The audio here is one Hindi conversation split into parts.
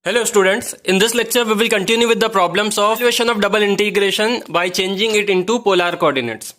Hello students, in this lecture we will continue with the problems of evaluation of double integration by changing it into polar coordinates.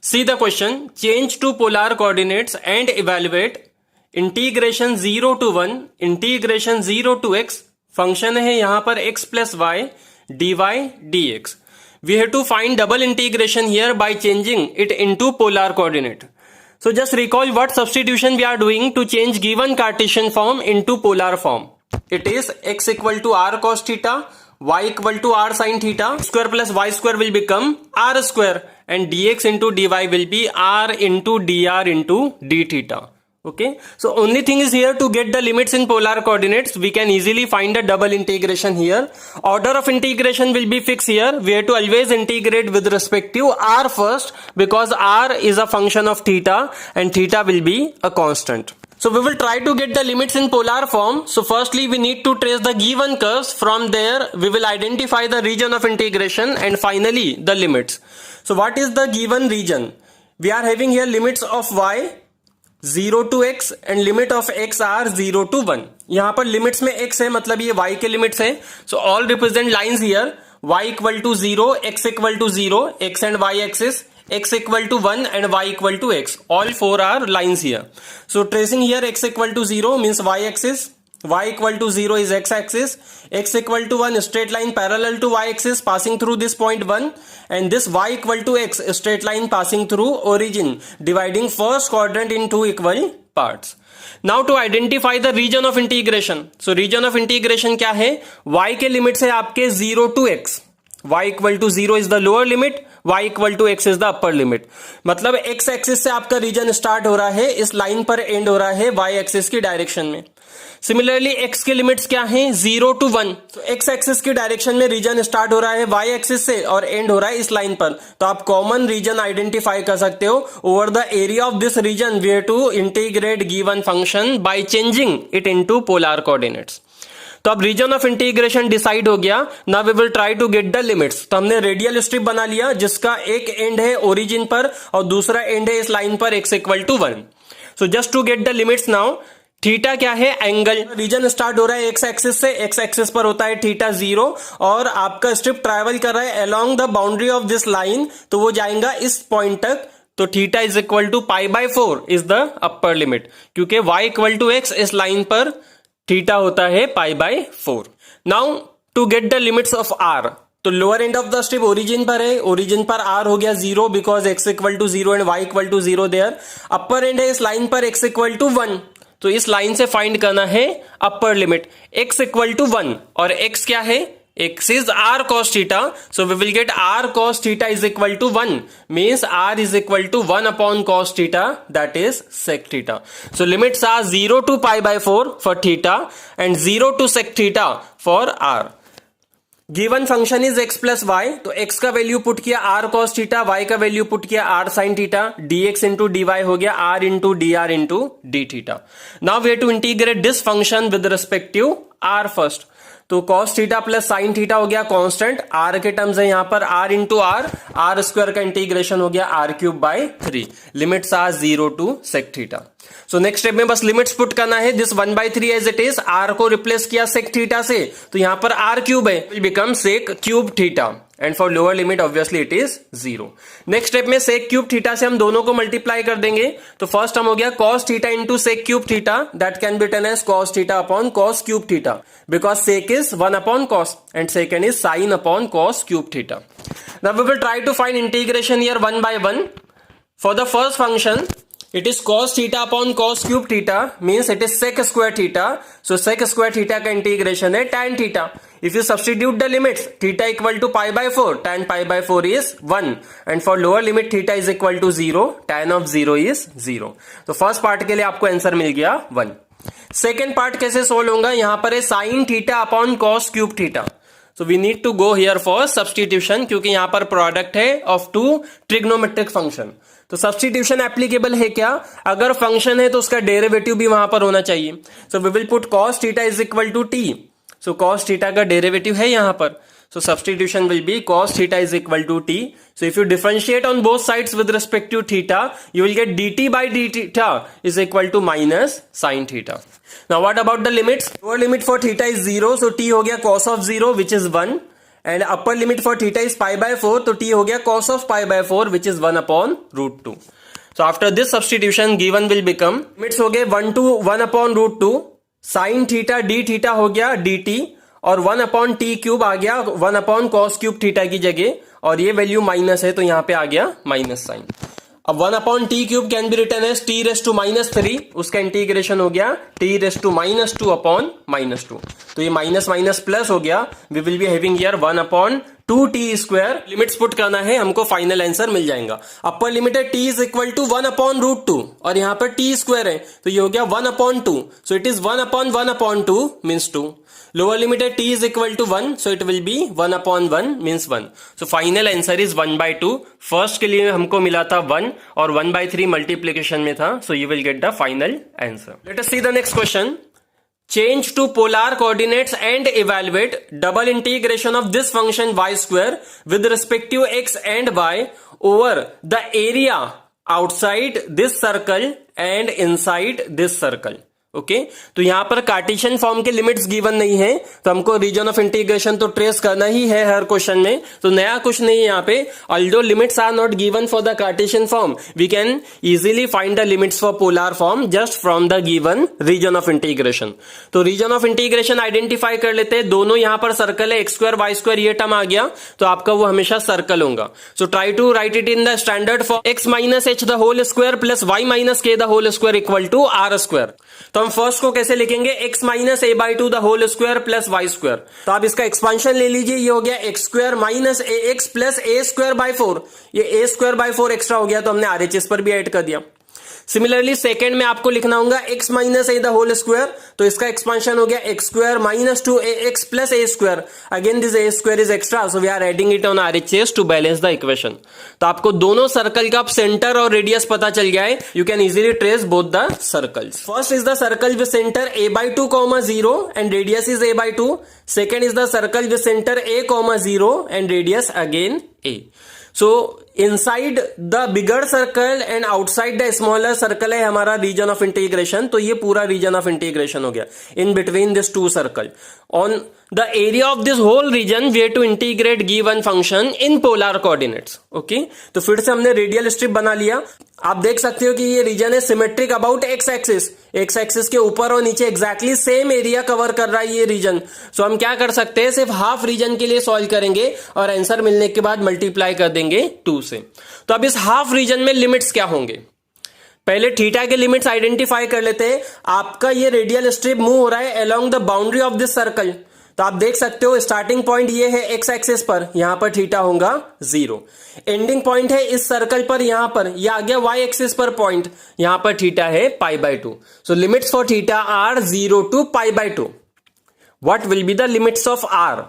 See the question, change to polar coordinates and evaluate integration 0 to 1, integration 0 to x, function है यहाँ पर x plus y, dy dx. We have to find double integration here by changing it into polar coordinate. So just recall what substitution we are doing to change given Cartesian form into polar form. It is x equal to r cos theta, y equal to r sin theta, square plus y square will become r square and dx into dy will be r into dr into d theta. Okay, so only thing is here to get the limits in polar coordinates, we can easily find a double integration here. Order of integration will be fixed here. We have to always integrate with respect to r first because r is a function of theta and theta will be a constant. So we will try to get the limits in polar form. So firstly we need to trace the given curves. From there we will identify the region of integration and finally the limits. So what is the given region? We are having here limits of y 0 to x and limit of x are 0 to 1. यहाँ पर limits में x है मतलब ये y के limits है. So all represent lines here. Y equal to 0, x equal to 0, x and y axis, x equal to 1 and y equal to x. All four are lines here. So tracing here x equal to 0 means y axis, y equal to 0 is x axis, x equal to 1 straight line parallel to y axis passing through this point 1 and this y equal to x straight line passing through origin dividing first quadrant in two equal parts. Now to identify the region of integration. So region of integration क्या है? Y के लिमिट्स है आपके 0 to x. Y equal to 0 is the lower limit, y equal to x is the upper limit. मतलब x एक्सिस से आपका रीजन स्टार्ट हो रहा है, इस लाइन पर एंड हो रहा है y एक्सिस की डायरेक्शन में. सिमिलरली x के लिमिट्स क्या हैं? 0 to 1. तो x एक्सिस की डायरेक्शन में रीजन स्टार्ट हो रहा है y एक्सिस से और एंड हो रहा है इस लाइन पर. तो आप कॉमन रीजन आइडेंटिफाई कर सकते हो. Over the area of this region we have to integrate given function by changing it into polar coordinates. तो अब रीजन ऑफ इंटीग्रेशन डिसाइड हो गया. Now we will try to get the limits. तो हमने रेडियल स्ट्रिप बना लिया जिसका एक एंड है ओरिजिन पर और दूसरा एंड है इस लाइन पर x equal to 1. So just to get the limits now, theta क्या है? एंगल. रीजन स्टार्ट हो रहा है एक्स एक्सिस से, एक्स एक्सिस पर होता है थीटा 0 और आपका स्ट्रिप ट्रैवल कर रहा है along the boundary of this line, तो वो जाएगा इस पॉइंट तक. तो theta is equal to π/4 is the upper limit क्योंकि y इक्वल टू x इस लाइन पर थीटा होता है π/4. Now to get the limits of r. तो lower end of the strip origin पर है, ओरिजिन पर r हो गया 0 because x equal to 0 and y equal to 0 there. Upper and है इस लाइन पर x इक्वल टू 1. तो इस लाइन से फाइंड करना है upper limit x equal to 1 और x क्या है? x is r cos theta. So we will get r cos theta is equal to 1 means r is equal to 1 upon cos theta, that is sec theta. So limits are 0 to π/4 for theta and 0 to sec theta for r. Given function is x plus y. तो x का वैल्यू पुट किया r cos थीटा, y का वैल्यू पुट किया r sin theta, dx into dy हो गया r into dr into d theta. Now we have to integrate this function with respective r first. तो cos theta plus sin theta हो गया कांस्टेंट, r के टर्म्स है यहां पर r इंटू r स्क्वायर का इंटीग्रेशन हो गया r³/3. Limits are 0 to sec theta. So next step में बस लिमिट्स पुट करना है. This 1/3 as it is, r को रिप्लेस किया sec थीटा से तो यहां पर r³ है, will become sec³ theta and for lower limit obviously it is 0. Next step में sec³ थीटा से हम दोनों को मल्टीप्लाई कर देंगे. तो फर्स्ट हम हो गया cos theta into sec³ theta, that can be written as cos theta upon cos³ theta because sec is 1 upon cos and second is sin upon cos³ theta. Now we will try to find integration here one by one. For the first function it is cos theta upon cos³ theta means it is sec square theta. So sec square theta का इंटीग्रेशन है tan theta. If you substitute the limits, theta equal to π/4, tan π/4 is 1 and for lower limit theta is equal to 0, tan of 0 is 0. तो फर्स्ट पार्ट के लिए आपको आंसर मिल गया 1. सेकेंड पार्ट कैसे सोल्व होगा? यहां पर है sin theta upon cos³ theta. So we need to go here for substitution क्योंकि यहां पर प्रोडक्ट है ऑफ टू ट्रिग्नोमेट्रिक फंक्शन. तो सब्सटीट्यूशन एप्लीकेबल है क्या? अगर फंक्शन है तो उसका डेरिवेटिव भी वहां पर होना चाहिए. So we will put cos theta is equal to t. सो cos थीटा का डेरिवेटिव है यहां पर. So substitution will be cos theta is equal to t. So if you differentiate on both sides with respect to theta, you will get dt by d theta is equal to minus sin theta. Now what about the limits? Lower limit for theta is 0, so t हो गया cos of 0 which is 1, and upper limit for theta is π/4, तो t हो गया cos of π/4 which is 1/√2. So after this substitution given will become limits हो गए 1 to 1/√2, sin theta d theta हो गया dt, और 1/t³ आ गया 1/cos³ थीटा की जगह, और ये वैल्यू माइनस है तो यहां पे आ गया माइनस साइन. अब 1/t³ can be written as t⁻³ उसका इंटीग्रेशन हो गया t⁻²/-2. तो ये माइनस माइनस प्लस हो गया. We will be having here 1/2t². Limits put करना है, हमको फाइनल आंसर मिल जाएगा. अपर लिमिट है t इज इक्वल टू 1/√2 और यहां पर t² है तो ये हो गया 1/2. So it is 1/1/2 means 2. Lower limit है t is equal to 1, so it will be 1/1 means 1. So final answer is 1/2. First के लिए हमको मिला था 1 और 1/3 मल्टीप्लीकेशन में था, सो you will get the final answer. Let us see the next question. Change to polar coordinates and evaluate double integration of this function y² with respect to x and y over the area outside this circle and inside this circle. Okay तो यहां पर कार्टेशियन फॉर्म के लिमिट्स गिवन नहीं है, तो हमको रीजन ऑफ इंटीग्रेशन तो ट्रेस करना ही है हर क्वेश्चन में, तो नया कुछ नहीं है यहाँ पे. Although limits are not given for the cartesian form, we can easily find the limits for polar form just from the given region of integration. तो रीजन ऑफ इंटीग्रेशन आइडेंटिफाई कर लेते हैं. दोनों यहां पर सर्कल है, x² y² ये टर्म आ गया तो आपका वो हमेशा सर्कल होगा. So try to write it in the standard form x - h the whole square plus y - k the whole square equal to r². तो हम फर्स्ट को कैसे लिखेंगे? x - a/2 the whole square plus y². तो आप इसका एक्सपांशन ले लीजिए, ये हो गया x² - ax प्लस a²/4. ये a²/4 एक्स्ट्रा हो गया तो हमने RHS पर भी ऐड कर दिया. सिमिलरली सेकेंड में आपको लिखना होगा x - a the whole square, तो इसका एक्सपांशन हो गया x² - 2ax plus a². Again this a² is extra, so we are adding it on RHS to balance the equation. तो आपको दोनों सर्कल का सेंटर और रेडियस पता चल गया है. You can easily trace both the circles. First is the circle with centre a/2, 0 and radius is a/2. Second is the circle with centre a, 0 and radius again a. So inside the bigger circle and outside the smaller circle है हमारा रीजन ऑफ इंटीग्रेशन. तो ये पूरा रीजन ऑफ इंटीग्रेशन हो गया in between this two circle. On the area of this whole region we have to integrate given function in polar coordinates. Okay तो फिर से हमने रेडियल स्ट्रिप बना लिया. आप देख सकते हो कि ये रीजन है symmetric about x axis. X axis के ऊपर और नीचे एग्जैक्टली सेम एरिया कवर कर रहा है ये रीजन. सो हम क्या कर सकते हैं, सिर्फ हाफ रीजन के लिए सॉल्व करेंगे और आंसर मिलने के बाद मल्टीप्लाई कर देंगे 2 से. तो अब इस हाफ रीजन में लिमिट्स क्या होंगे? पहले थीटा के लिमिट्स आइडेंटिफाई कर लेते हैं. आपका ये रेडियल स्ट्रिप मूव हो रहा है along the boundary of this circle. तो आप देख सकते हो स्टार्टिंग पॉइंट ये है एक्स एक्सिस पर, यहां पर थीटा होगा 0. एंडिंग पॉइंट है इस सर्कल पर, यहां पर ये आ गया वाई एक्सिस पर पॉइंट, यहां पर थीटा है π/2. So limits for theta are 0 to π/2. What will be the limits of r?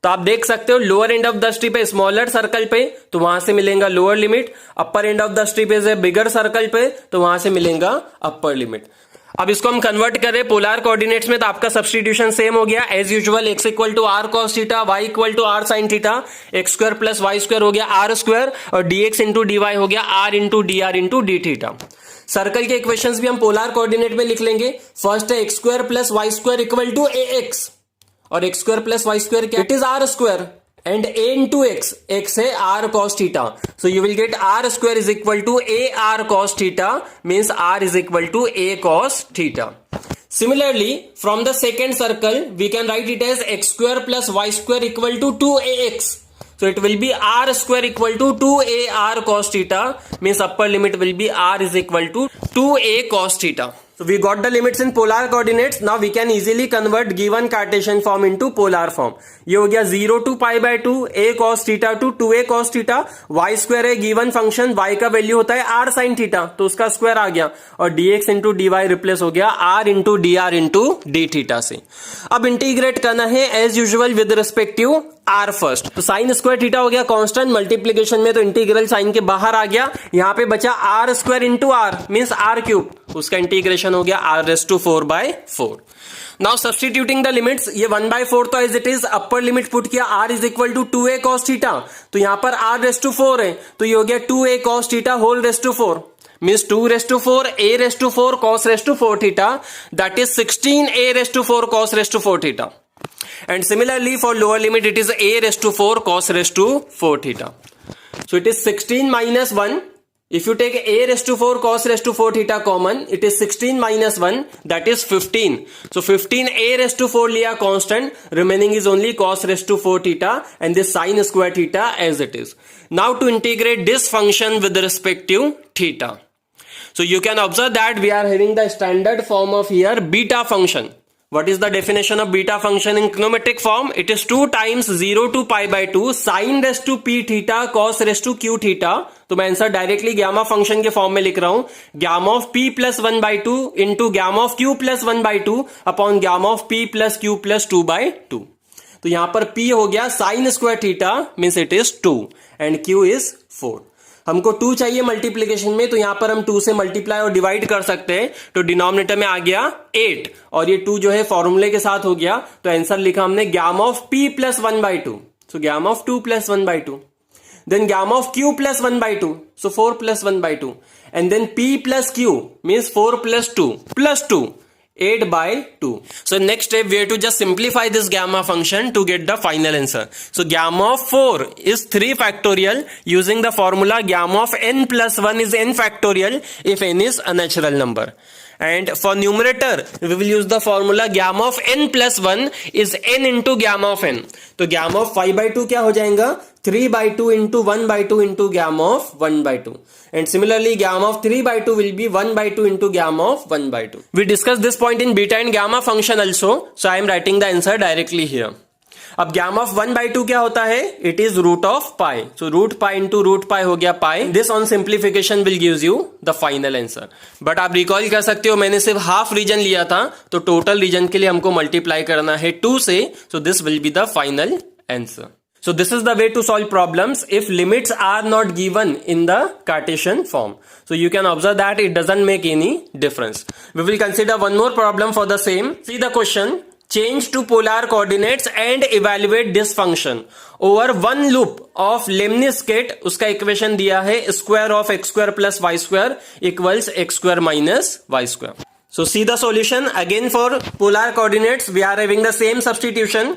तो आप देख सकते हो lower end of the strip है स्मॉलर सर्कल पे, तो वहां से मिलेगा lower limit. Upper end of the strip है बिगर सर्कल पे, तो वहां से मिलेगा अपर लिमिट. अब इसको हम कन्वर्ट करें पोलर कोऑर्डिनेट्स में, तो आपका सब्स्टिट्यूशन सेम हो गया as usual. x equal to r cos theta, y equal to r sine theta, x² plus y² हो गया r², और dx इंटू dy हो गया r into dr into d theta. Circle के इक्वेशंस भी हम पोलर कोऑर्डिनेट में लिख लेंगे. फर्स्ट है x² plus y² equal to ax, और x² प्लस y² क्या? It is r². and a into x, x है r cos theta, so you will get r square is equal to a r cos theta, means r is equal to a cos theta. Similarly, from the second circle we can write it as x square plus y square equal to 2ax, so it will be r square equal to 2a r cos theta, means upper limit will be r is equal to 2a cos theta. So we got the limits in polar coordinates. Now we can easily convert given Cartesian form into polar form. ये हो गया 0 to π/2 a cos theta to 2a cos theta. y square है गिवन फंक्शन, y का वैल्यू होता है r sin theta, तो उसका स्क्वायर आ गया, और dx इंटू dy रिप्लेस हो गया r into dr into d theta से. अब इंटीग्रेट करना है as usual with respective r first. तो साइन स्क्वायर थीटा हो गया कांस्टेंट, मल्टीप्लीकेशन में तो इंटीग्रल साइन के बाहर आ गया. यहाँ पे बचा r square into r means r³, उसका इंटीग्रेशन हो गया r⁴/4. Now substituting the limits, ये 1/4 तो as it is, upper limit put किया r is equal to 2a cos theta, तो यहां पर r⁴ है, तो ये हो गया 2a cos theta whole. means 2 raised to 4 a raised to 4 cos raised to 4 theta, that is 16 a raised to 4 cos raised to 4 theta. And similarly for lower limit it is a raised to 4 cos raised to 4 theta. So it is 16 minus 1. If you take a raised to 4 cos raised to 4 theta common, it is 16 minus 1, that is 15. So 15 a raised to 4 liya constant, remaining is only cos raised to 4 theta and this sin square theta as it is. Now to integrate this function with respect to theta. So you can observe that we are having the standard form of here beta function. What is the definition of beta function in trigonometric form? It is 2 times 0 to pi by 2 sin raised to p theta cos raised to q theta. तो मैं आंसर डायरेक्टली गामा फंक्शन के फॉर्म में लिख रहा हूं, gamma of p plus 1 by 2 into gamma of q plus 1 by 2 upon gamma of p plus q plus 2 by 2. तो यहां पर p हो गया sign square theta means it is 2 and q is 4. हमको 2 चाहिए मल्टीप्लीकेशन में, तो यहां पर हम 2 से मल्टीप्लाई और डिवाइड कर सकते हैं. तो डिनोमिनेटर में आ गया 8 और ये 2 जो है फॉर्मूले के साथ हो गया. तो आंसर लिखा हमने gamma of p plus 1 by 2. So gamma of 2 plus 1 by 2. Then gamma of q plus 1 by 2. So 4 plus 1 by 2. And then p plus q means 4 plus 2 plus 2. 8 by 2. So next step we have to just simplify this gamma function to get the final answer. So gamma of 4 is 3 factorial using the formula gamma of n plus 1 is n factorial if n is a natural number. And for numerator we will use the formula gamma of n plus 1 is n into gamma of n. तो gamma of 5 by 2 क्या हो जाएगा? 3 by 2 into 1 by 2 into gamma of 1 by 2. And similarly gamma of 3 by 2 will be 1 by 2 into gamma of 1 by 2. We discussed this point in beta and gamma function also. So I am writing the answer directly here. अब gamma of 1 by 2 क्या होता है? It is root of pi. So root pi into root pi हो गया pi. This on simplification will gives you the final answer. But आप रिकॉल कर सकते हो मैंने सिर्फ हाफ रीजन लिया था, तो टोटल रीजन के लिए हमको मल्टीप्लाई करना है 2 से. So this will be the final answer. So this is the way to solve problems if limits are not given in the Cartesian form. So you can observe that it doesn't make any difference. We will consider one more problem for the same. See the question. Change to polar coordinates and evaluate this function over one loop of Lemniscate. उसका इक्वेशन दिया है square of x square plus y square equals x square minus y square. So see the solution. Again for polar coordinates we are having the same substitution.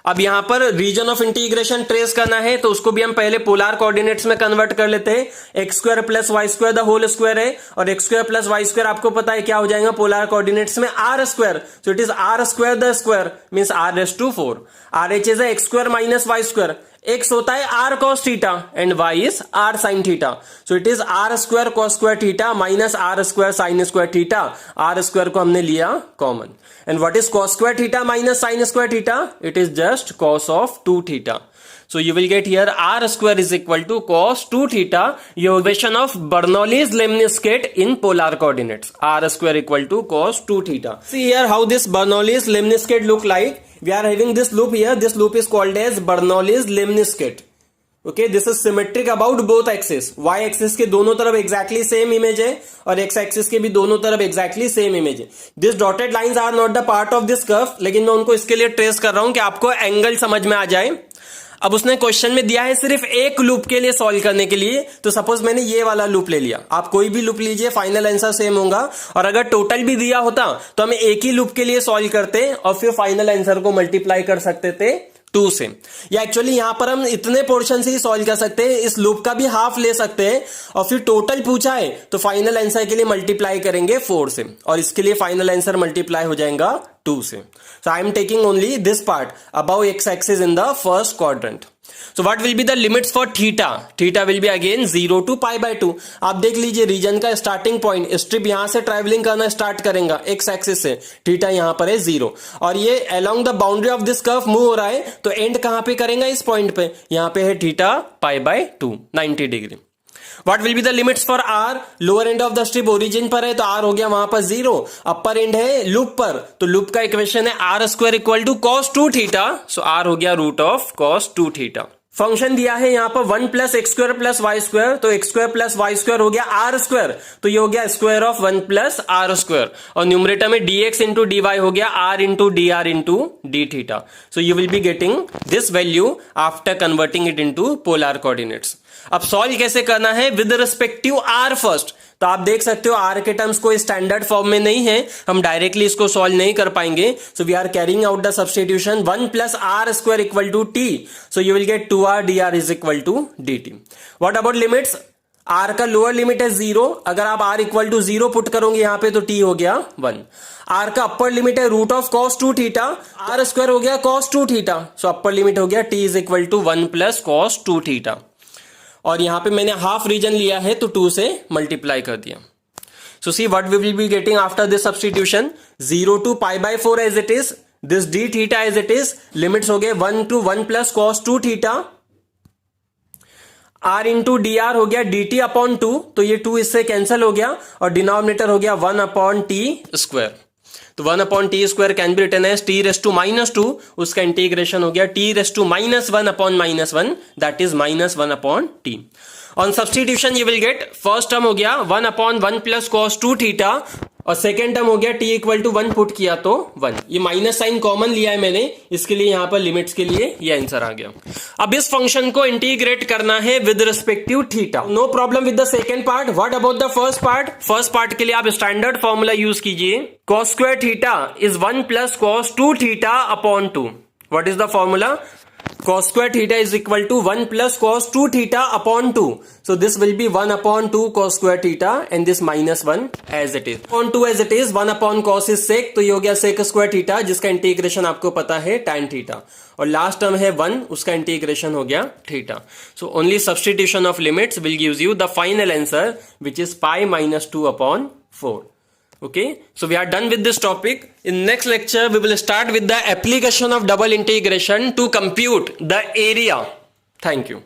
अब यहां पर रीजन ऑफ इंटीग्रेशन ट्रेस करना है, तो उसको भी हम पहले पोलर कोऑर्डिनेट्स में कन्वर्ट कर लेते हैं. X square plus y square the whole square है, और x square plus y square आपको पता है क्या हो जाएगा पोलर कोऑर्डिनेट्स में? R square. So it is r square the square means r raise to 4. R H is x square minus y square. X होता है r cos theta and y is r sine theta. So it is r square cos square theta minus r square sine square theta. R square को हमने लिया common. And what is cos square theta minus sine square theta? It is just cos of 2 theta. So you will get here r square is equal to cos 2 theta, your equation of Bernoulli's lemniscate in polar coordinates. R square equal to cos 2 theta. See here how this Bernoulli's lemniscate look like. We are having this loop here. This loop is called as Bernoulli's lemniscate. Okay, this is symmetric about both axes. Y axis के दोनों तरफ exactly same image है और x axis के भी दोनों तरफ exactly same image है. These dotted lines are not the part of this curve, लेकिन मैं उनको इसके लिए ट्रेस कर रहा हूं कि आपको एंगल समझ में आ जाए. अब उसने क्वेश्चन में दिया है सिर्फ एक लूप के लिए सॉल्व करने के लिए, तो सपोज मैंने ये वाला लूप ले लिया. आप कोई भी लूप लीजिए, फाइनल आंसर सेम होगा. और अगर टोटल भी दिया होता तो हम एक ही लूप के लिए सॉल्व करते और फिर फाइनल आंसर को मल्टीप्लाई कर सकते थे 2 से. या एक्चुअली यहां पर हम इतने पोर्शन से ही सॉल्व कर सकते हैं, इस लूप का भी हाफ ले सकते हैं और फिर टोटल पूछा है तो फाइनल आंसर के लिए मल्टीप्लाई करेंगे 4 से और इसके लिए फाइनल आंसर मल्टीप्लाई हो जाएगा 2 से. So I am taking only this part above x axis in the first quadrant. So what will be the limits for theta? Theta will be again 0 to pi by 2. आप देख लीजिए रीजन का स्टार्टिंग पॉइंट, स्ट्रिप यहां से ट्रैवलिंग करना स्टार्ट करेगा एक्स एक्सिस से. थीटा यहां पर है 0 और ये along the boundary of this curve move हो रहा है, तो एंड कहां पे करेगा? इस पॉइंट पे. यहां पे है theta pi by 2 90 degree. What will be the limits for r? Lower end of the strip origin पर है तो r हो गया वहां पर 0. अपर एंड है लूप पर, तो लूप का इक्वेशन है r square equal to cos 2 theta. So r हो गया root of cos 2 theta. Function दिया है यहां पर 1 plus x square plus y square, तो x square plus y square हो गया आर स्क्वायर, तो ये हो गया square of 1 plus r square. और न्यूमरेटर में dx इंटू डी वाई हो गया r into d r into d theta. So you will be getting this value after converting it into polar coordinates. अब सॉल्व कैसे करना है, विद रिस्पेक्टिव आर फर्स्ट। तो आप देख सकते हो आर के टर्म्स कोई स्टैंडर्ड फॉर्म में नहीं है, हम डायरेक्टली इसको सॉल्व नहीं कर पाएंगे। So we are carrying out the substitution 1 plus r square equal to t, so you will get 2r dr is equal to dt। What about limits, r का लोअर लिमिट है 0, अगर आप r इक्वल टू 0 पुट करोगे यहां पे तो t हो गया 1। r का अपर लिमिट है root of cos 2 theta, r square हो गया cos 2 theta, so upper limit हो गया t is equal to 1 plus cos 2 theta. और यहां पे मैंने हाफ रीजन लिया है तो 2 से मल्टीप्लाई कर दिया। So see what we will be getting after this substitution, 0 to π/4 as it is, this d theta as it is, limits हो गए 1 to 1 plus cos 2 theta, r into d r हो गया dt अपॉन 2, तो ये 2 इससे कैंसिल हो गया और डिनोमिनेटर हो गया 1 अपॉन टी स्क्वायर। तो 1 upon t square can be written as t raise to -2, उसका इंटीग्रेशन हो गया t raise to -1 upon -1, that is -1 upon t। On substitution you will get, first term हो गया 1 अपॉन 1 प्लस कॉस 2 थीटा और सेकेंड टर्म हो गया t इक्वल टू 1 पुट किया तो 1। ये माइनस साइन कॉमन लिया है मैंने, इसके लिए यहां पर लिमिट्स के लिए ये आंसर आ गया। अब इस फंक्शन को इंटीग्रेट करना है with respective theta. No problem with the second part. What about the first part, first part के लिए आप स्टैंडर्ड फॉर्मूला यूज कीजिए, cos square theta is 1 plus cos 2 theta upon 2। What is the formula, cos square theta is equal to 1 plus cos 2 theta upon 2. So this will be 1 upon 2 cos square theta and this minus 1 as it is. Upon 2 as it is, 1 upon cos is sec, तो ये हो गया sec square theta जिसका इंटीग्रेशन आपको पता है tan theta, और लास्ट टर्म है 1, उसका इंटीग्रेशन हो गया theta. So only substitution of limits will gives you the final answer which is pi minus 2 upon 4. Okay, so we are done with this topic. In next lecture we will start with the application of double integration to compute the area. Thank you.